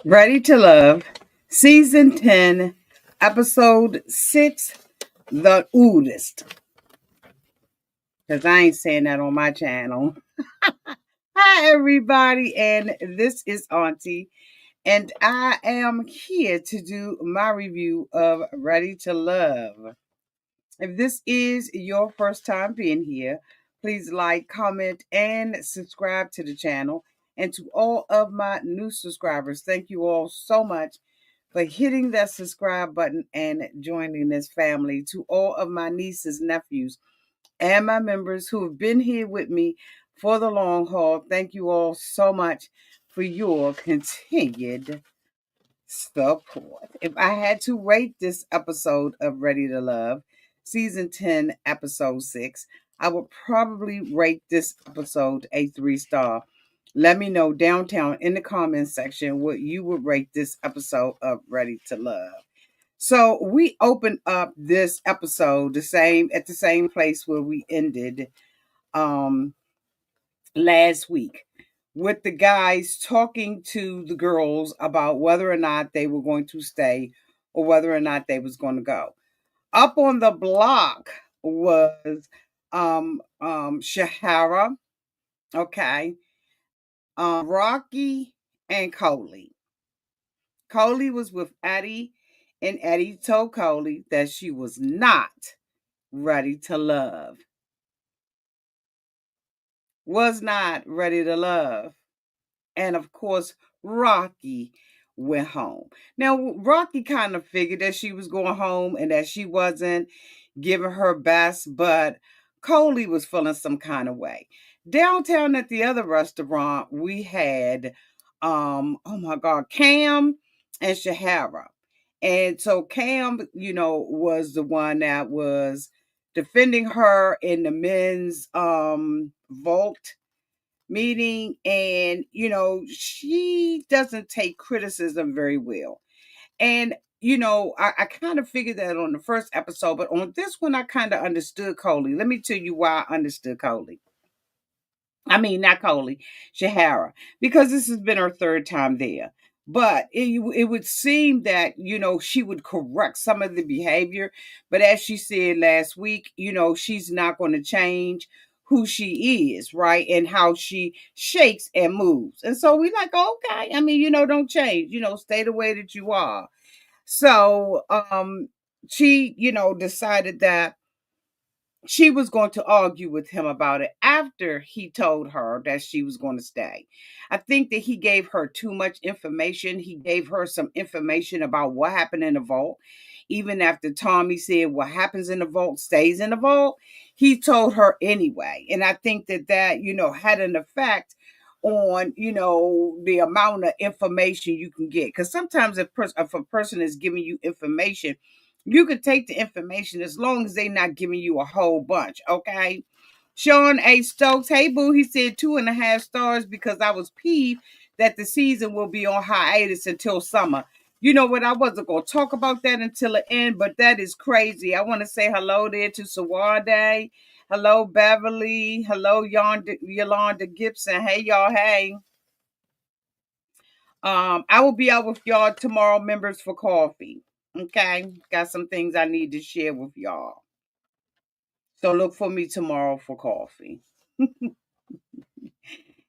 Ready to Love, Season 10, Episode 6, The Oldest. Because I ain't saying that on my channel. Hi, everybody, and this is Auntie, and I am here to do my review of Ready to Love. If this is your first time being here, please like, comment, and subscribe to the channel. And to all of my new subscribers, thank you all so much for hitting that subscribe button and joining this family. To all of my nieces, nephews, and my members who have been here with me for the long haul, thank you all so much for your continued support. If I had to rate this episode of Ready to Love, Season 10, Episode 6, I would probably rate this episode a 3-star. Let me know downtown in the comments section what you would rate this episode of Ready to Love. So we opened up this episode at the same place where we ended um last week, with the guys talking to the girls about whether or not they were going to stay or whether or not they was going to go. Up on the block was Shahara, okay, Rocky, and Coley. Coley was with Eddie, and Eddie told Coley that she was not ready to love. Was not ready to love. And of course, Rocky went home. Now, Rocky kind of figured that she was going home and that she wasn't giving her best, but Coley was feeling some kind of way. Downtown at the other restaurant, we had oh my God, Cam and Shahara. And so Cam, was the one that was defending her in the men's vault meeting, and she doesn't take criticism very well. And I kind of figured that on the first episode, but on this one I kind of understood Coley. Let me tell you why I understood Coley. I mean, not Coley, Shahara, because this has been her third time there. But it would seem that, she would correct some of the behavior. But as she said last week, she's not going to change who she is, right? And how she shakes and moves. And so we like, okay, I mean, don't change, stay the way that you are. So she, decided that she was going to argue with him about it after he told her that she was going to stay. I think that he gave her too much information. He gave her some information about what happened in the vault. Even after Tommy said what happens in the vault stays in the vault, he told her anyway. And I think that, had an effect on, the amount of information you can get. Because sometimes if a person is giving you information, you could take the information as long as they're not giving you a whole bunch, okay? Sean A. Stokes, hey boo, he said 2.5 stars because I was peeved that the season will be on hiatus until summer. You know what? I wasn't going to talk about that until the end, but that is crazy. I want to say hello there to Sawade. Hello, Beverly. Hello, Yolanda Gibson. Hey, y'all. Hey. I will be out with y'all tomorrow, members, for coffee. Okay, got some things I need to share with y'all. So look for me tomorrow for coffee.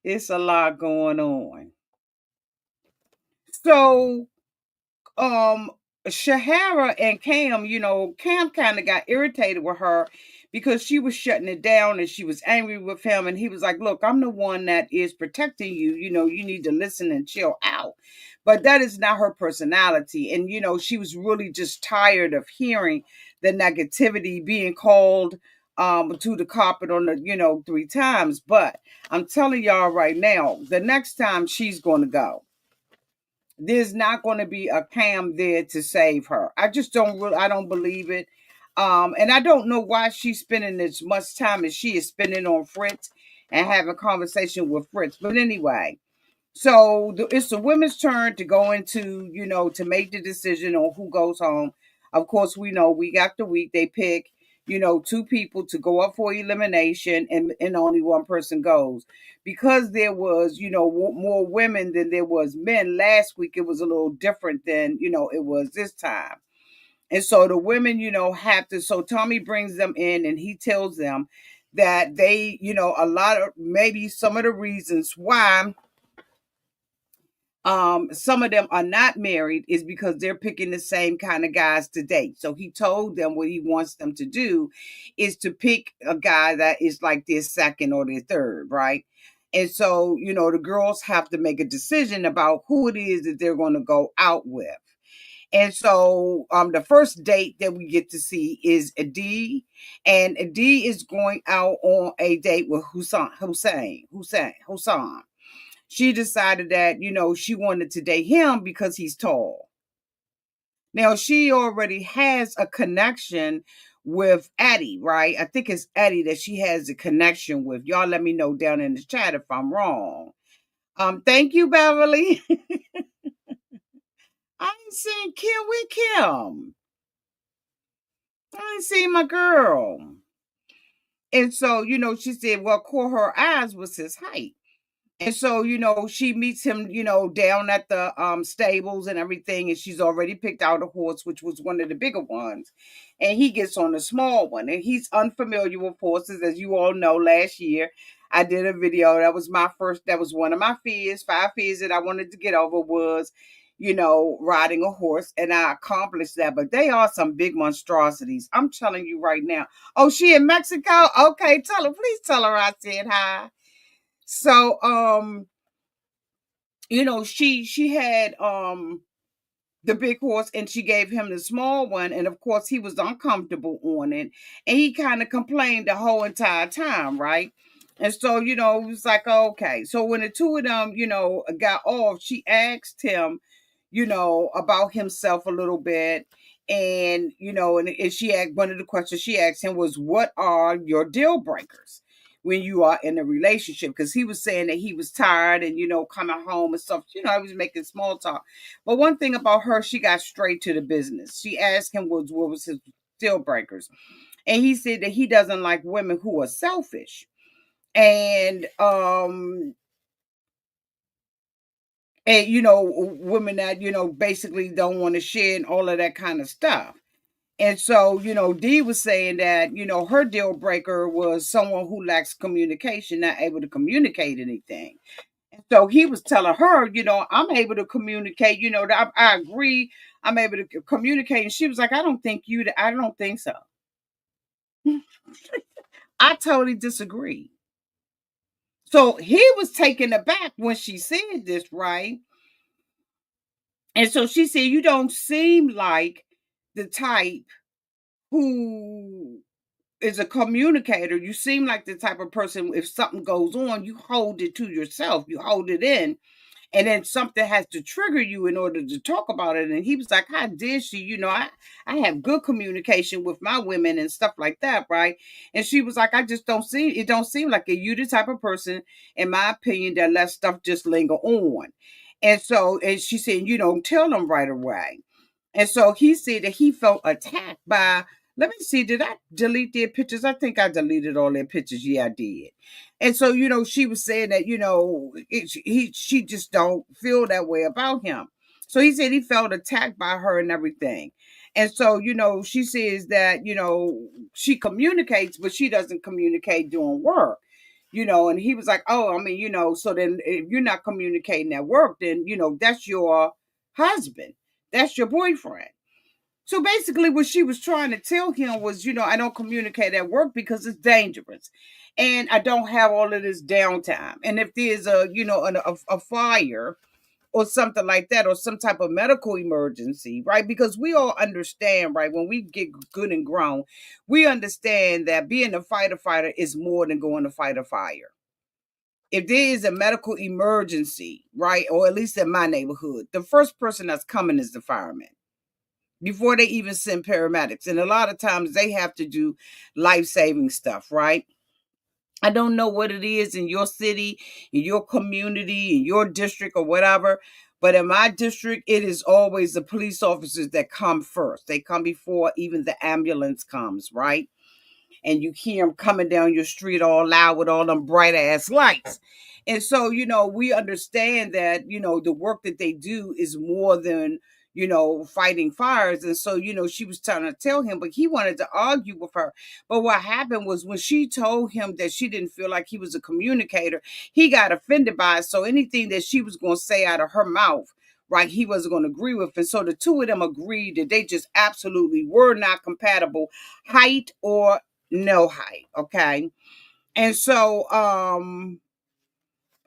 It's a lot going on. So, Shahara and Cam, Cam kind of got irritated with her because she was shutting it down and she was angry with him. And he was like, look, I'm the one that is protecting you. You need to listen and chill out. But that is not her personality. And, she was really just tired of hearing the negativity being called to the carpet on the, 3 times. But I'm telling y'all right now, the next time she's going to go, there's not going to be a Cam there to save her. I don't believe it. And I don't know why she's spending as much time as she is spending on Fritz and having conversation with Fritz. But anyway, so it's the women's turn to go into, to make the decision on who goes home. Of course, we know week after week they pick, two people to go up for elimination, and only one person goes. Because there was, more women than there was men last week, it was a little different than, it was this time. And so the women, have to, so Tommy brings them in and he tells them that they, a lot of, maybe some of the reasons why some of them are not married is because they're picking the same kind of guys to date. So he told them what he wants them to do is to pick a guy that is like their second or their third, right? And so, the girls have to make a decision about who it is that they're going to go out with. And so the first date that we get to see is Eddie, and Eddie is going out on a date with Hussein. She decided that, she wanted to date him because he's tall. Now, she already has a connection with Eddie, right? I think it's Eddie that she has a connection with. Y'all let me know down in the chat if I'm wrong. Thank you, Beverly. I ain't seen Kim with Kim. I ain't seen my girl. And so, she said, well, caught her eyes was his height. And so, she meets him, down at the stables and everything, and she's already picked out a horse, which was one of the bigger ones. And he gets on the small one, and he's unfamiliar with horses, as you all know. Last year, I did a video. That was one of my fears. 5 fears that I wanted to get over was, riding a horse, and I accomplished that. But they are some big monstrosities. I'm telling you right now. Oh, she in Mexico? Okay, please tell her I said hi. So she had the big horse and she gave him the small one, and of course he was uncomfortable on it, and he kind of complained the whole entire time, right? And so, it was like, okay. So when the two of them, got off, she asked him, about himself a little bit. And, and she asked, one of the questions she asked him was, what are your deal breakers when you are in a relationship? Because he was saying that he was tired and, coming home and stuff, I was making small talk. But one thing about her, she got straight to the business. She asked him what was his deal breakers. And he said that he doesn't like women who are selfish. And women that basically don't want to share and all of that kind of stuff. And so, Dee was saying that, her deal breaker was someone who lacks communication, not able to communicate anything. And so he was telling her, I'm able to communicate, I agree, I'm able to communicate. And she was like, I don't think so. I totally disagree. So he was taken aback when she said this, right? And so she said, you don't seem like the type who is a communicator. You seem like the type of person, if something goes on, you hold it to yourself, you hold it in, and then something has to trigger you in order to talk about it. And he was like, how did she? I have good communication with my women and stuff like that, right? And she was like, I just don't seem like you the type of person, in my opinion, that lets stuff just linger on. And so, and she said, you don't tell them right away. And so he said that he felt attacked by, let me see, did I delete their pictures? I think I deleted all their pictures. Yeah, I did. And so, she was saying that, she just don't feel that way about him. So he said he felt attacked by her and everything. And so, she says that, she communicates, but she doesn't communicate doing work. And he was like, oh, I mean, so then if you're not communicating at work, then, that's your husband. That's your boyfriend. So basically, what she was trying to tell him was, I don't communicate at work because it's dangerous. And I don't have all of this downtime. And if there's a fire or something like that, or some type of medical emergency, right? Because we all understand, right? When we get good and grown, we understand that being a fighter is more than going to fight a fire. If there is a medical emergency, right, or at least in my neighborhood, the first person that's coming is the fireman before they even send paramedics. And a lot of times they have to do life-saving stuff, right? I don't know what it is in your city, in your community, in your district or whatever, but in my district, it is always the police officers that come first. They come before even the ambulance comes, right? and you hear them coming down your street all loud with all them bright ass lights. And so, we understand that, the work that they do is more than, fighting fires. And so, she was trying to tell him, but he wanted to argue with her. But what happened was when she told him that she didn't feel like he was a communicator, he got offended by it. So anything that she was going to say out of her mouth, right, he wasn't going to agree with. And so the two of them agreed that they just absolutely were not compatible, height or no height. Okay. And so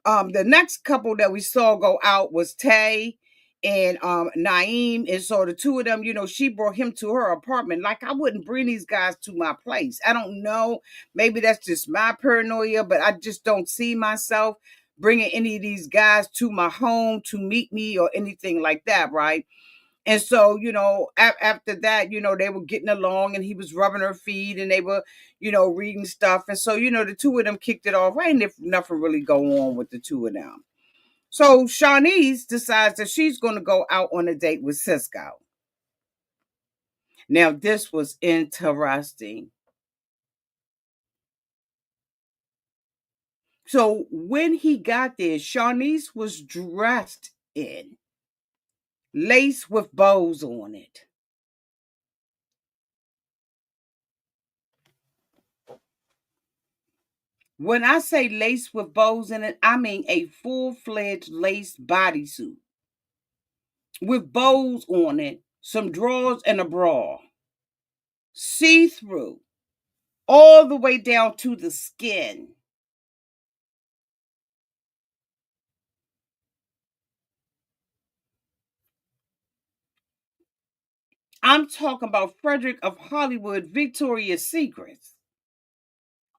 the next couple that we saw go out was Taye and Naim. And so the two of them, she brought him to her apartment. Like, I wouldn't bring these guys to my place. I don't know. Maybe that's just my paranoia, but I just don't see myself bringing any of these guys to my home to meet me or anything like that, right? And so, after that, they were getting along and he was rubbing her feet and they were, reading stuff. And so, the two of them kicked it off. Right? And if nothing really go on with the two of them. So Shaunice decides that she's going to go out on a date with Cisco. Now, this was interesting. So when he got there, Shaunice was dressed in lace with bows on it. When I say lace with bows in it, I mean a full-fledged lace bodysuit with bows on it, some drawers and a bra, see-through, all the way down to the skin. I'm talking about Frederick of Hollywood, Victoria's Secrets.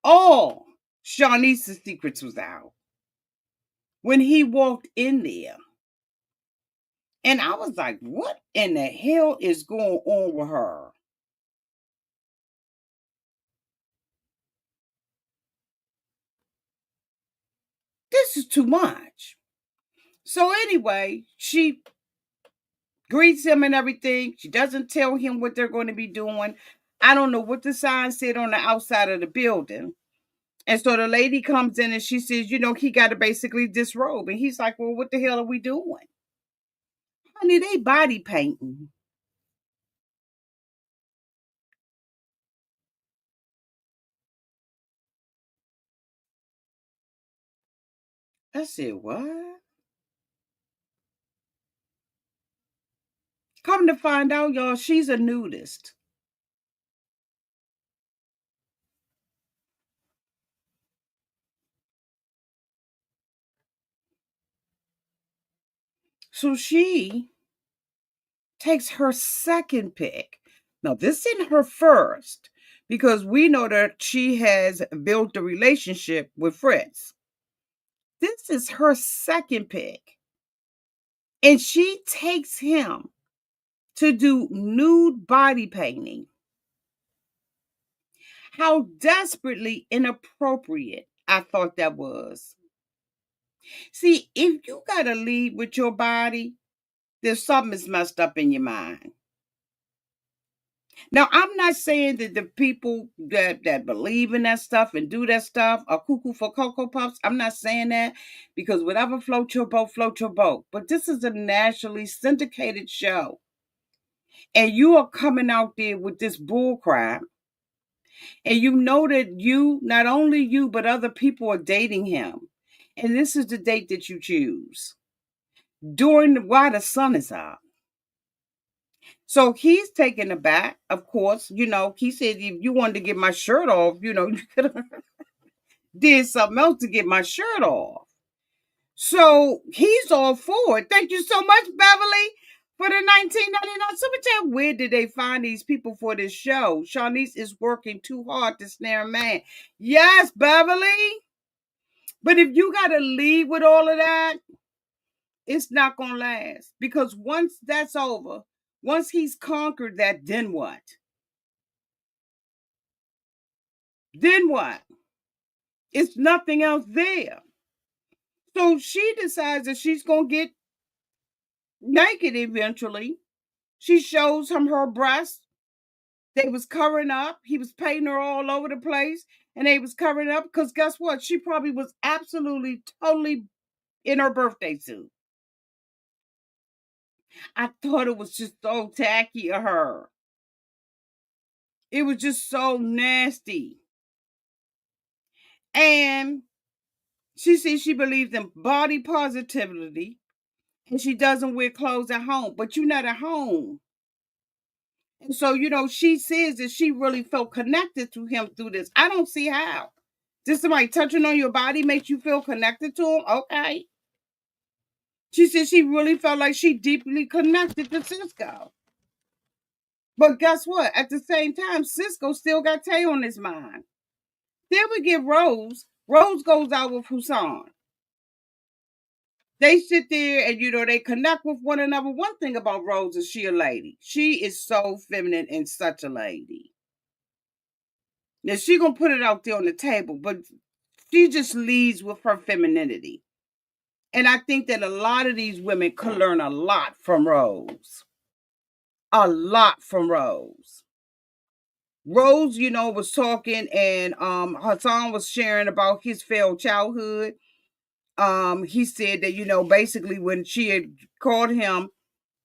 All Shaunice's secrets was out when he walked in there. And I was like, what in the hell is going on with her? This is too much. So anyway, she greets him and everything. She doesn't tell him what they're going to be doing. I don't know what the sign said on the outside of the building. And so the lady comes in and she says, he got to basically disrobe. And he's like, well, what the hell are we doing? Honey, they body painting. I said, what? Come to find out, y'all, she's a nudist. So she takes her second pick. Now, this isn't her first because we know that she has built a relationship with Fritz. This is her second pick. And she takes him to do nude body painting. How desperately inappropriate I thought that was. See, if you got to lead with your body, there's something that's messed up in your mind. Now, I'm not saying that the people that believe in that stuff and do that stuff are cuckoo for Cocoa Puffs. I'm not saying that because whatever floats your boat, float your boat. But this is a nationally syndicated show. And you are coming out there with this bull crap. And you know that not only you, but other people are dating him. And this is the date that you choose while the sun is out. So he's taken aback, of course. He said, if you wanted to get my shirt off, you could have did something else to get my shirt off. So he's all for it. Thank you so much, Beverly, for the 1999 super chat. Where did they find these people for this show? Shaunice is working too hard to snare a man. Yes, Beverly. But if you got to leave with all of that, it's not going to last. Because once that's over, once he's conquered that, then what? Then what? It's nothing else there. So she decides that she's going to get naked eventually. She shows him her breasts They was covering up. He was painting her all over the place, and they was covering up because guess what? She probably was absolutely, totally in her birthday suit. I thought it was just so tacky of her. It was just so nasty. And she said she believes in body positivity and she doesn't wear clothes at home, but you're not at home. And so, she says that she really felt connected to him through this. I don't see how. Just somebody touching on your body makes you feel connected to him? Okay. She said she really felt like she deeply connected to Cisco. But guess what? At the same time, Cisco still got Taye on his mind. Then we get Rose. Rose goes out with Hussein. They sit there and they connect with one another. One thing about Rose is she a lady. She is so feminine and such a lady. Now she gonna put it out there on the table, but she just leads with her femininity. And I think that a lot of these women could learn a lot from Rose. A lot from Rose. Rose, was talking and Hassan was sharing about his failed childhood. He said that, basically when she had called him,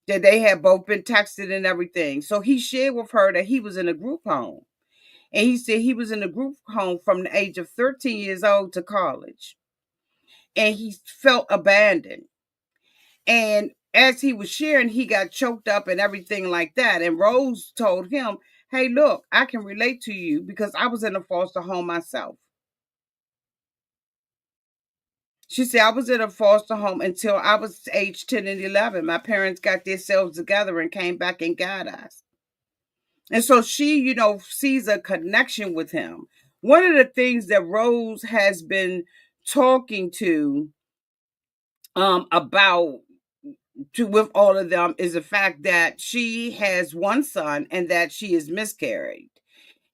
that they had both been texted and everything. So he shared with her that he was in a group home. And he said he was in a group home from the age of 13 years old to college. And he felt abandoned. And as he was sharing, he got choked up and everything like that. And Rose told him, hey, look, I can relate to you because I was in a foster home myself. She said, I was in a foster home until I was age 10 and 11. My parents got themselves together and came back and got us. And so she, sees a connection with him. One of the things that Rose has been talking to about to with all of them is the fact that she has one son and that she is miscarried.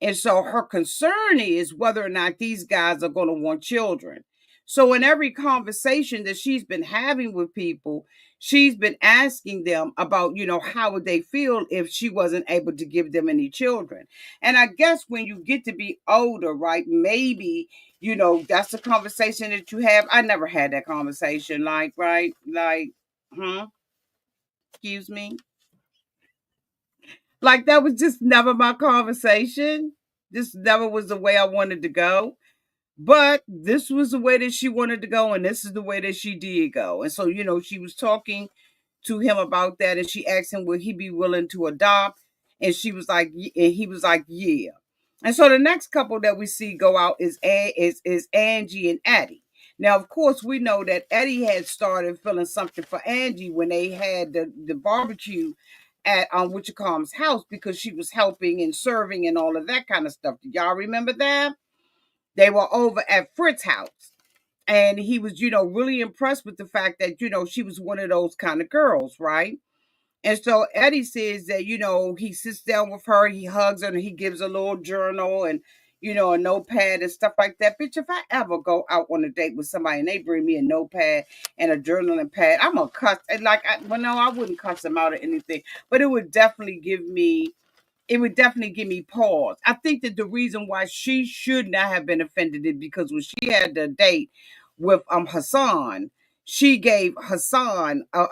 And so her concern is whether or not these guys are going to want children. So in every conversation that she's been having with people, she's been asking them about, how would they feel if she wasn't able to give them any children. And I guess when you get to be older, right, maybe, that's a conversation that you have. I never had that conversation, like, right, like, excuse me. Like that was just never my conversation. This never was the way I wanted to go. But this was the way that she wanted to go, and this is the way that she did go. And so, she was talking to him about that, and she asked him, would he be willing to adopt? And she was like, and he was like, yeah. And so the next couple that we see go out is Angie and Eddie. Now, of course, we know that Eddie had started feeling something for Angie when they had the barbecue at what you call his house because she was helping and serving and all of that kind of stuff. Do y'all remember that? They were over at Fritz's house. And he was, really impressed with the fact that, she was one of those kind of girls, right? And so Eddie says that, he sits down with her, he hugs her, and he gives a little journal and, a notepad and stuff like that. Bitch, if I ever go out on a date with somebody and they bring me a notepad and a journal and pad, I'm going to cuss. And no, I wouldn't cuss them out or anything, but it would definitely give me pause. I think that the reason why she should not have been offended is because when she had the date with Hassan, she gave Hassan a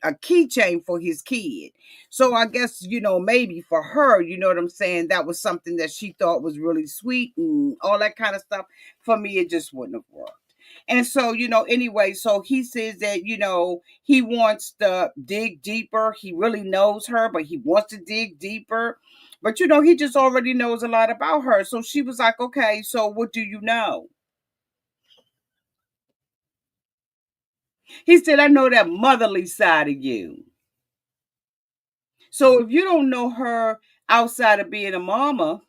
keychain for his kid. So I guess maybe for her, you know what I'm saying, that was something that she thought was really sweet and all that kind of stuff. For me, it just wouldn't have worked. And so, anyway, so he says that, he wants to dig deeper. He really knows her, but he wants to dig deeper. But, he just already knows a lot about her. So she was like, okay, so what do you know? He said, I know that motherly side of you. So if you don't know her outside of being a mama,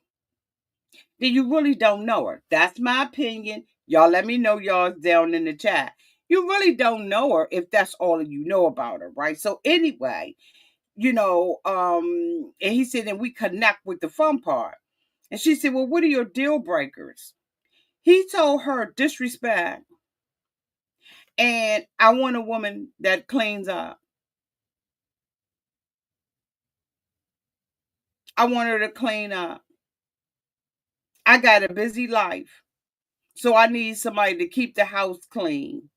then you really don't know her. That's my opinion. Y'all let me know y'all's down in the chat. You really don't know her if that's all you know about her, right? So anyway, and he said, and we connect with the fun part. And she said, well, what are your deal breakers? He told her disrespect. And I want a woman that cleans up. I want her to clean up. I got a busy life, so I need somebody to keep the house clean.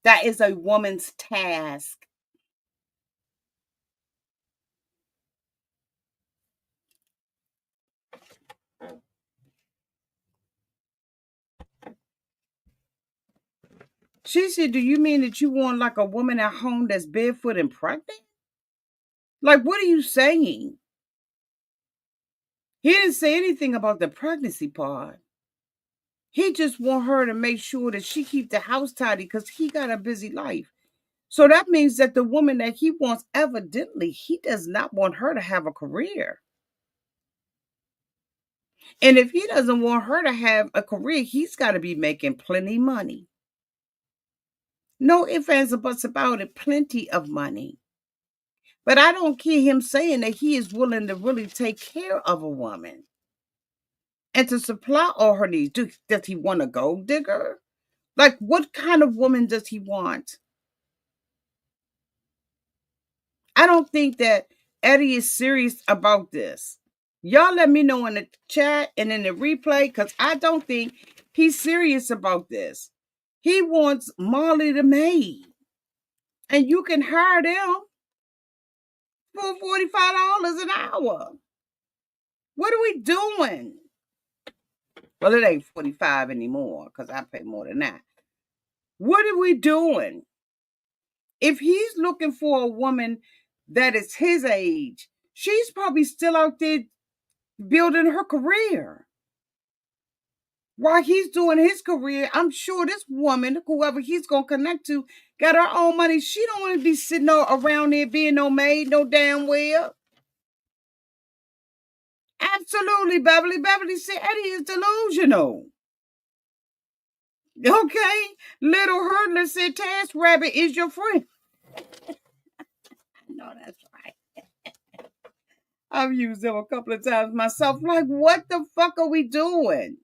That is a woman's task. She said, do you mean that you want like a woman at home that's barefoot and pregnant? Like, what are you saying? He didn't say anything about the pregnancy part. He just want her to make sure that she keep the house tidy because he got a busy life. So that means that the woman that he wants, evidently, he does not want her to have a career. And if he doesn't want her to have a career, he's got to be making plenty money. No ifs, ands, or buts about it, plenty of money. But I don't hear him saying that he is willing to really take care of a woman and to supply all her needs. Does he want a gold digger? Like, what kind of woman does he want? I don't think that Eddie is serious about this. Y'all let me know in the chat and in the replay because I don't think he's serious about this. He wants Molly the maid. And you can hire them for $45 an hour. What are we doing? Well, it ain't 45 anymore because I pay more than that. What are we doing? If he's looking for a woman that is his age, she's probably still out there building her career. While he's doing his career, I'm sure this woman, whoever he's going to connect to, got her own money. She don't want to be sitting around there being no maid, no damn well. Absolutely, Beverly. Beverly said Eddie is delusional. Okay? Little Hurdler said Task Rabbit is your friend. No, that's right. I've used them a couple of times myself. Like, what the fuck are we doing?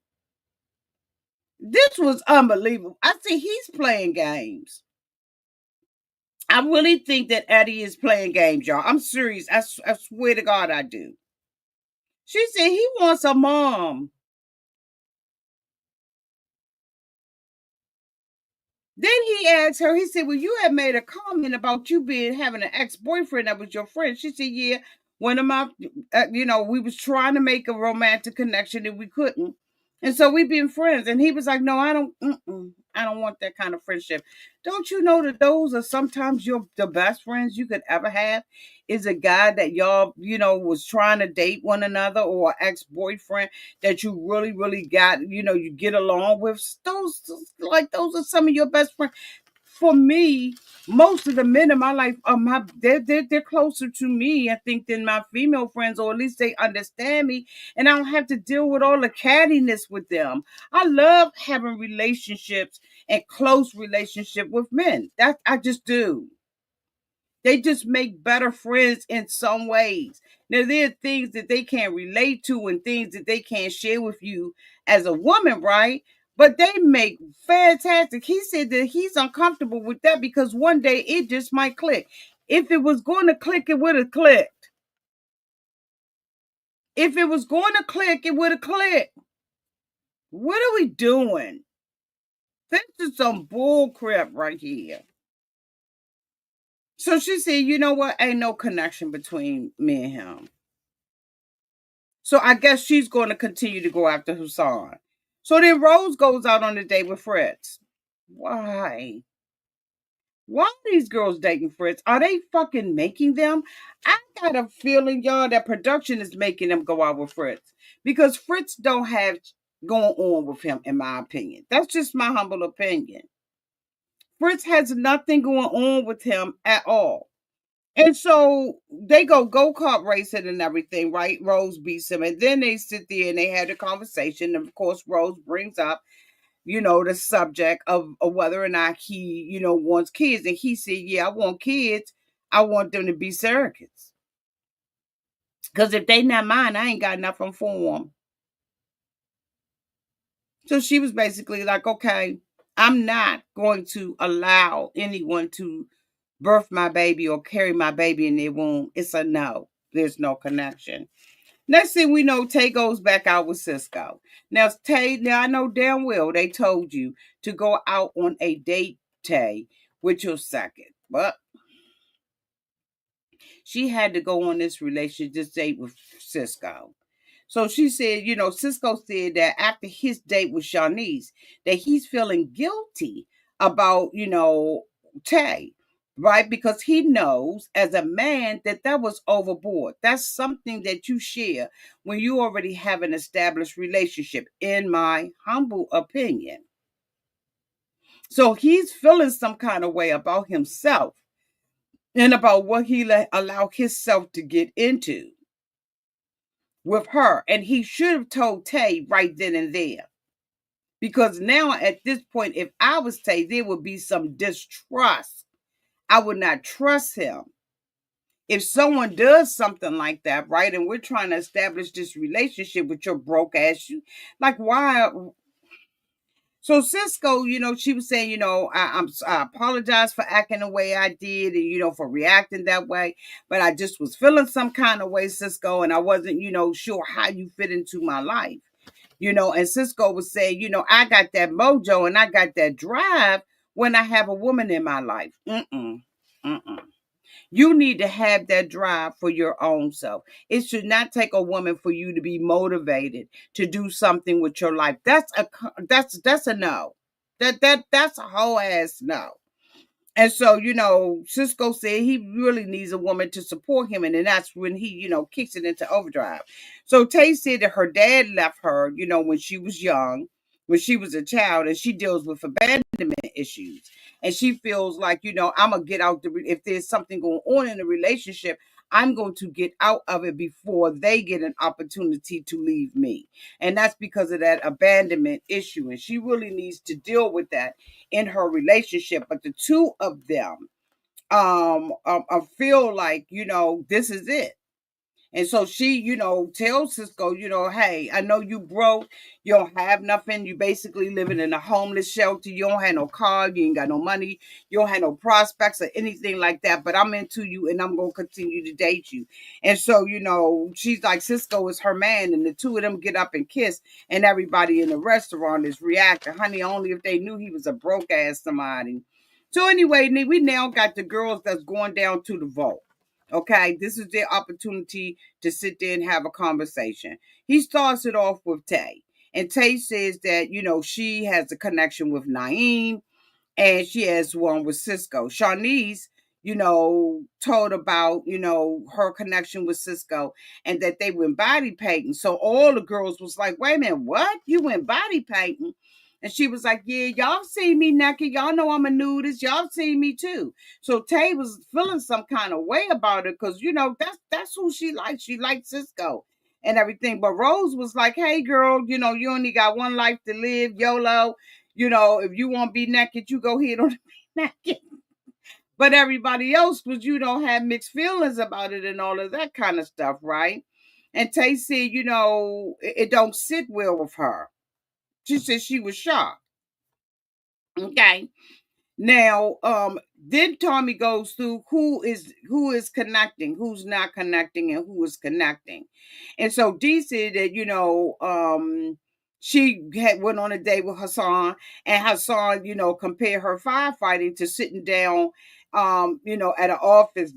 This was unbelievable. I see he's playing games. I really think that Eddie is playing games, y'all. I'm serious. I swear to God, I do. She said he wants a mom. Then he asked her, he said, well, you had made a comment about you having an ex-boyfriend that was your friend. She said, yeah, one of my, we was trying to make a romantic connection and we couldn't. And so we've been friends. And he was like, no, I don't want that kind of friendship. Don't you know that those are sometimes the best friends you could ever have is a guy that y'all, was trying to date one another or ex-boyfriend that you really, really got, you get along with. Those are some of your best friends. For me, most of the men in my life are they're closer to me, I think, than my female friends, or at least they understand me, and I don't have to deal with all the cattiness with them. I love having relationships and close relationship with men. That I just do. They just make better friends in some ways. Now, there are things that they can't relate to and things that they can't share with you as a woman, right? But they make fantastic. He said that he's uncomfortable with that because one day it just might click. If it was going to click, it would have clicked. If it was going to click, it would have clicked. What are we doing? This is some bull crap right here. So she said, you know what? Ain't no connection between me and him. So I guess she's going to continue to go after Hussein. So then Rose goes out on a date with Fritz. Why? Why are these girls dating Fritz? Are they fucking making them? I got a feeling, y'all, that production is making them go out with Fritz. Because Fritz don't have going on with him, in my opinion. That's just my humble opinion. Fritz has nothing going on with him at all. And so they go-kart racing and everything, right? Rose beats him. And then they sit there and they have a conversation. And of course, Rose brings up, the subject of whether or not he, wants kids. And he said, yeah, I want kids. I want them to be surrogates. Because if they not mine, I ain't got nothing for them. So she was basically like, okay, I'm not going to allow anyone to birth my baby or carry my baby in their womb. It's a no. There's no connection. Next thing we know, Tay goes back out with Cisco. Now, Tay, now I know damn well they told you to go out on a date, Tay, with your second. But she had to go on this relationship, this date with Cisco. So she said, Cisco said that after his date with Shaunice, that he's feeling guilty about, Tay, right? Because he knows as a man that that was overboard. That's something that you share when you already have an established relationship, in my humble opinion. So he's feeling some kind of way about himself and about what he allowed himself to get into with her. And he should have told Tay right then and there. Because now at this point, if I was Tay, there would be some distrust. I would not trust him. If someone does something like that, right, and we're trying to establish this relationship with your broke ass, like why? So Cisco, she was saying, I apologize for acting the way I did, and for reacting that way, but I just was feeling some kind of way, Cisco, and I wasn't, sure how you fit into my life. And Cisco was saying, I got that mojo and I got that drive when I have a woman in my life. Mm-mm. Mm-mm. You need to have that drive for your own self. It should not take a woman for you to be motivated to do something with your life. That's a no. That's a whole ass no. And so, Cisco said he really needs a woman to support him. And then that's when he, kicks it into overdrive. So Tay said that her dad left her, when she was young, when she was a child, and she deals with abandonment issues. And she feels like, I'm going to get out if there's something going on in the relationship, I'm going to get out of it before they get an opportunity to leave me. And that's because of that abandonment issue. And she really needs to deal with that in her relationship. But the two of them feel like, this is it. And so she, tells Cisco, hey, I know you broke. You don't have nothing. You basically living in a homeless shelter. You don't have no car. You ain't got no money. You don't have no prospects or anything like that. But I'm into you and I'm going to continue to date you. And so, she's like, Cisco is her man. And the two of them get up and kiss. And everybody in the restaurant is reacting. Honey, only if they knew he was a broke ass somebody. So anyway, we now got the girls that's going down to the vault. Okay, this is their opportunity to sit there and have a conversation. He starts it off with Tay. And Tay says that, she has a connection with Naim and she has one with Cisco. Shaunice, told about, her connection with Cisco and that they went body painting. So all the girls was like, wait a minute, what? You went body painting? And she was like, yeah, y'all seen me naked. Y'all know I'm a nudist. Y'all seen me too. So Tay was feeling some kind of way about it because, that's who she likes. She liked Cisco and everything. But Rose was like, hey, girl, you only got one life to live, YOLO. If you want to be naked, you go ahead on be naked. But everybody else was, have mixed feelings about it and all of that kind of stuff, right? And Tay said, it don't sit well with her. She said she was shocked. Okay. Now, then Tommy goes through who is connecting, who's not connecting, and who is connecting. And so Dee said that, she had went on a date with Hussein, and Hussein, compared her firefighting to sitting down at an office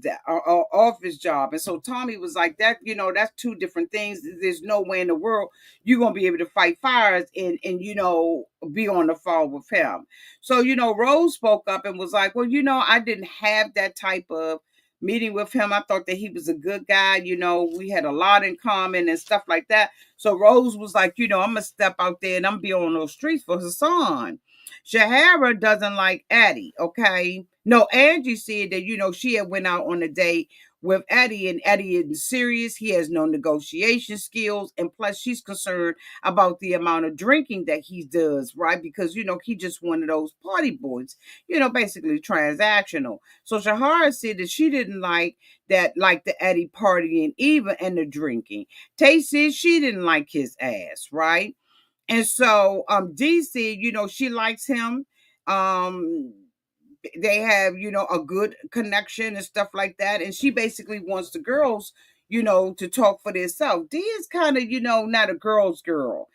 job. And so Tommy was like, that, that's two different things. There's no way in the world you're gonna be able to fight fires and be on the phone with him. So, Rose spoke up and was like, well, I didn't have that type of meeting with him. I thought that he was a good guy. We had a lot in common and stuff like that. So Rose was like, I'm going to step out there and I'm be on those streets for Hassan. Shahara doesn't like Eddie, okay? No, Angie said that, she had went out on a date with Eddie, and Eddie isn't serious. He has no negotiation skills. And plus, she's concerned about the amount of drinking that he does, right? Because, he just one of those party boys, basically transactional. So Shahara said that she didn't like the Eddie partying either and the drinking. Tay said she didn't like his ass, right? And so Dee said, she likes him. They have, a good connection and stuff like that. And she basically wants the girls, to talk for themselves. D is kind of, not a girl's girl.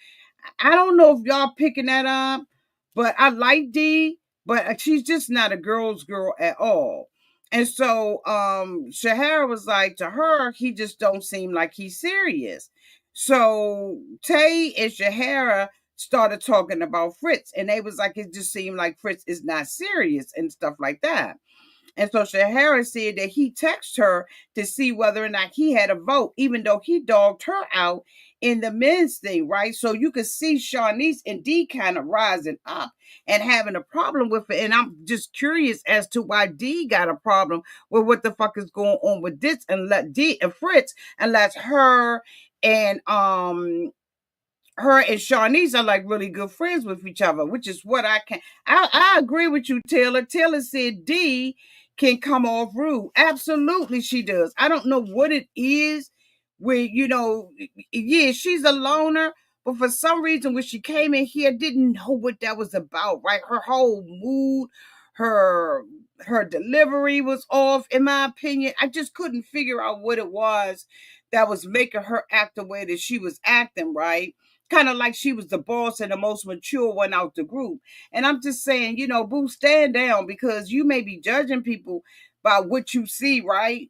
I don't know if y'all picking that up, but I like D, but she's just not a girl's girl at all. And so Shahara was like, to her, he just don't seem like he's serious. So Tay and Shahara started talking about Fritz, and they was like, it just seemed like Fritz is not serious and stuff like that. And so Shahara said that he texted her to see whether or not he had a vote, even though he dogged her out in the men's thing, right? So you could see Shaunice and D kind of rising up and having a problem with it. And I'm just curious as to why D got a problem with what the fuck is going on with this, and let D and Fritz, and let and her and Shaunice are like really good friends with each other, which is what I agree with you, Taylor. Taylor said D can come off rude. Absolutely, she does. I don't know what it is where, yeah, she's a loner, but for some reason when she came in here, didn't know what that was about, right? Her whole mood, her her delivery was off, in my opinion. I just couldn't figure out what it was that was making her act the way that she was acting, right? Kind of like she was the boss and the most mature one out the group. And I'm just saying, boo, stand down, because you may be judging people by what you see, right?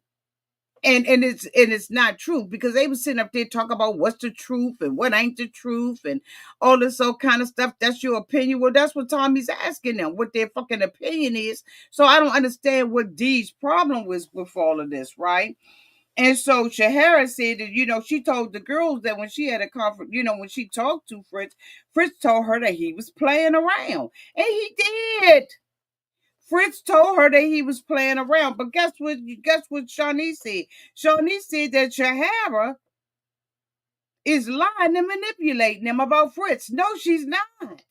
And it's not true, because they were sitting up there talking about what's the truth and what ain't the truth and all this old kind of stuff. That's your opinion. Well, that's what Tommy's asking them, what their fucking opinion is. So I don't understand what Dee's problem was with all of this, right? And so Shahara said that, she told the girls that when she had a conference, when she talked to Fritz, Fritz told her that he was playing around. And he did. Fritz told her that he was playing around. But guess what? Guess what Shaunice said? Shaunice said that Shahara is lying and manipulating them about Fritz. No, she's not.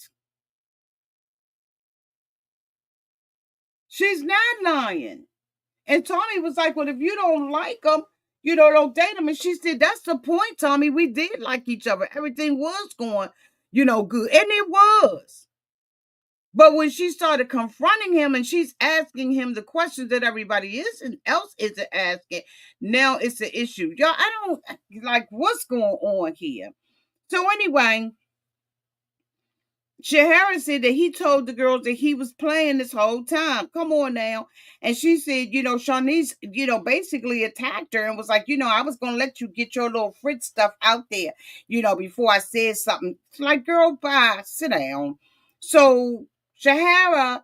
She's not lying. And Tommy was like, well, if you don't like him, don't date him. And she said, that's the point, Tommy. We did like each other. Everything was going, good. And it was. But when she started confronting him and she's asking him the questions that everybody else isn't asking, now it's an issue. Y'all, I don't like what's going on here. So anyway, Shahara said that he told the girls that he was playing this whole time. Come on now. And she said, Shaunice, basically attacked her and was like, I was going to let you get your little Fritz stuff out there, before I said something. It's like, girl, bye, sit down. So Shahara,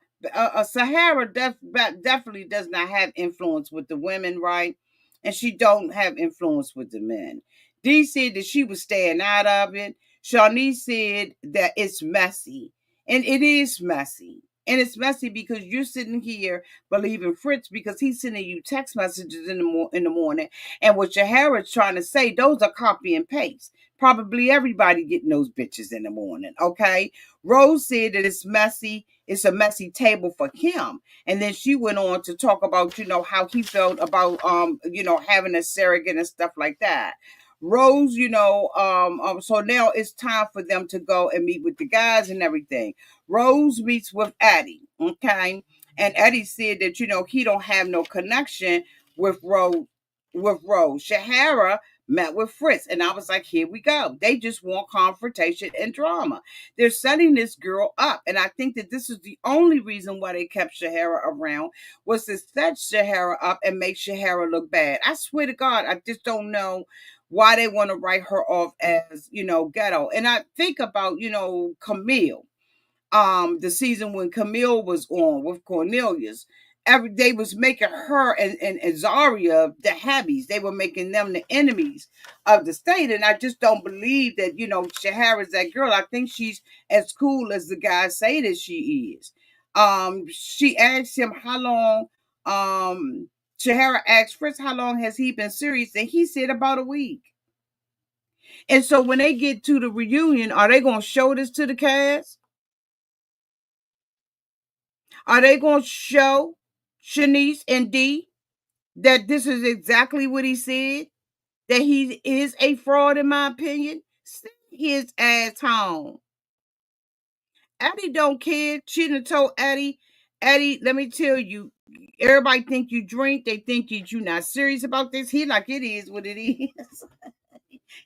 Sahara definitely does not have influence with the women, right? And she don't have influence with the men. Dee said that she was staying out of it. Shaunice said that it's messy, and it is messy. And it's messy because you're sitting here believing Fritz because he's sending you text messages in the morning. And what Shahara's trying to say, those are copy and paste. Probably everybody getting those bitches in the morning, okay? Rose said that it's messy. It's a messy table for him. And then she went on to talk about, how he felt about, having a surrogate and stuff like that. Rose, so now it's time for them to go and meet with the guys and everything. Rose meets with Eddie, okay? And Eddie said that, he don't have no connection with Rose. Shahara met with Fritz, and I was like, here we go. They just want confrontation and drama. They're setting this girl up, and I think that this is the only reason why they kept Shahara around, was to set Shahara up and make Shahara look bad. I swear to God, I just don't know why they want to write her off as, ghetto. And I think about, Camille, the season when Camille was on with Cornelius. Every day was making her and Zaria the habbies. They were making them the enemies of the state. And I just don't believe that, Shahara's that girl. I think she's as cool as the guys say that she is. She asked him how long, Shahara asked Fritz how long has he been serious, and he said about a week. And so when they get to the reunion, are they going to show this to the cast? Are they going to show Shaunice and Dee that this is exactly what he said? That he is a fraud, in my opinion? Send his ass home. Eddie don't care. She done told Eddie, let me tell you, everybody think you drink. They think you not serious about this. He like it is what it is.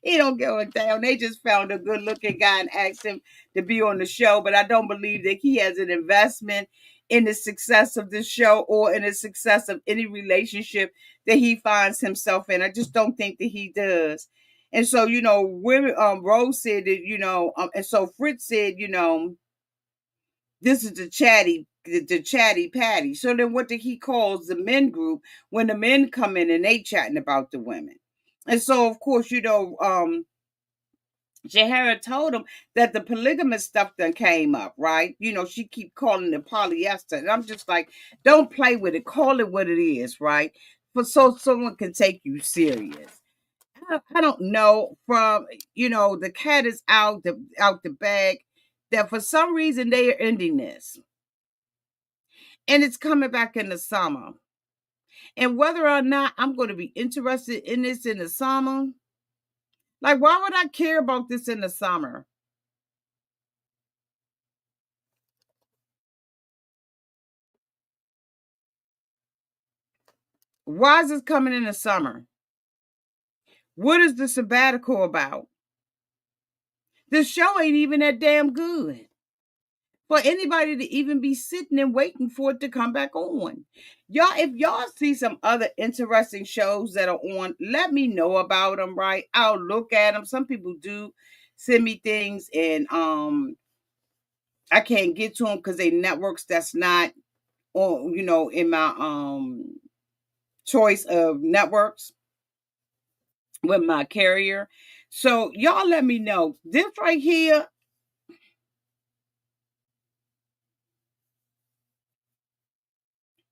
He don't give a damn. They just found a good looking guy and asked him to be on the show. But I don't believe that he has an investment in the success of this show or in the success of any relationship that he finds himself in. I just don't think that he does. And so, women, Rose said that, and so Fritz said, this is the chatty patty. So then what did he calls the men group when the men come in and they chatting about the women? And so, of course, Jahara told him that the polygamous stuff done came up, right? She keep calling it polyester. And I'm just like, don't play with it. Call it what it is, right? But so someone can take you serious. I don't know from, the cat is out the bag that for some reason they are ending this. And it's coming back in the summer. And whether or not I'm going to be interested in this in the summer, like, why would I care about this in the summer? Why is this coming in the summer? What is the sabbatical about? This show ain't even that damn good for anybody to even be sitting and waiting for it to come back on. Y'all, if y'all see some other interesting shows that are on, let me know about them, right? I'll look at them. Some people do send me things and I can't get to them because they networks that's not on, in my choice of networks with my carrier. So y'all let me know. This right here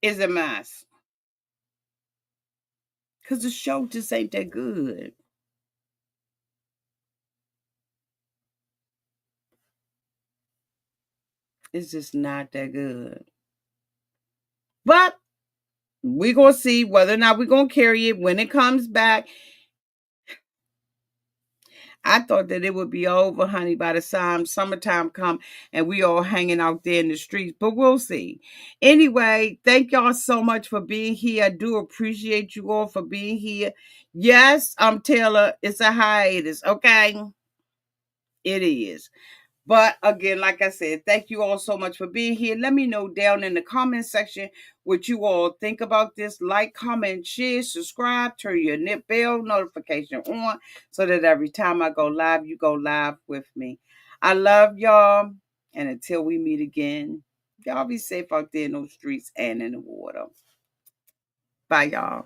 is a mess. Cause the show just ain't that good. It's just not that good. But we're gonna see whether or not we're gonna carry it when it comes back. I thought that it would be over, honey, by the time summertime come and we all hanging out there in the streets, but we'll see. Anyway, thank y'all so much for being here. I do appreciate you all for being here. Yes, I'm Taylor. It's a hiatus, okay? It is. But again, like I said, thank you all so much for being here. Let me know down in the comment section what you all think about this. Like, comment, share, subscribe, turn your bell notification on so that every time I go live, you go live with me. I love y'all. And until we meet again, y'all be safe out there in those streets and in the water. Bye, y'all.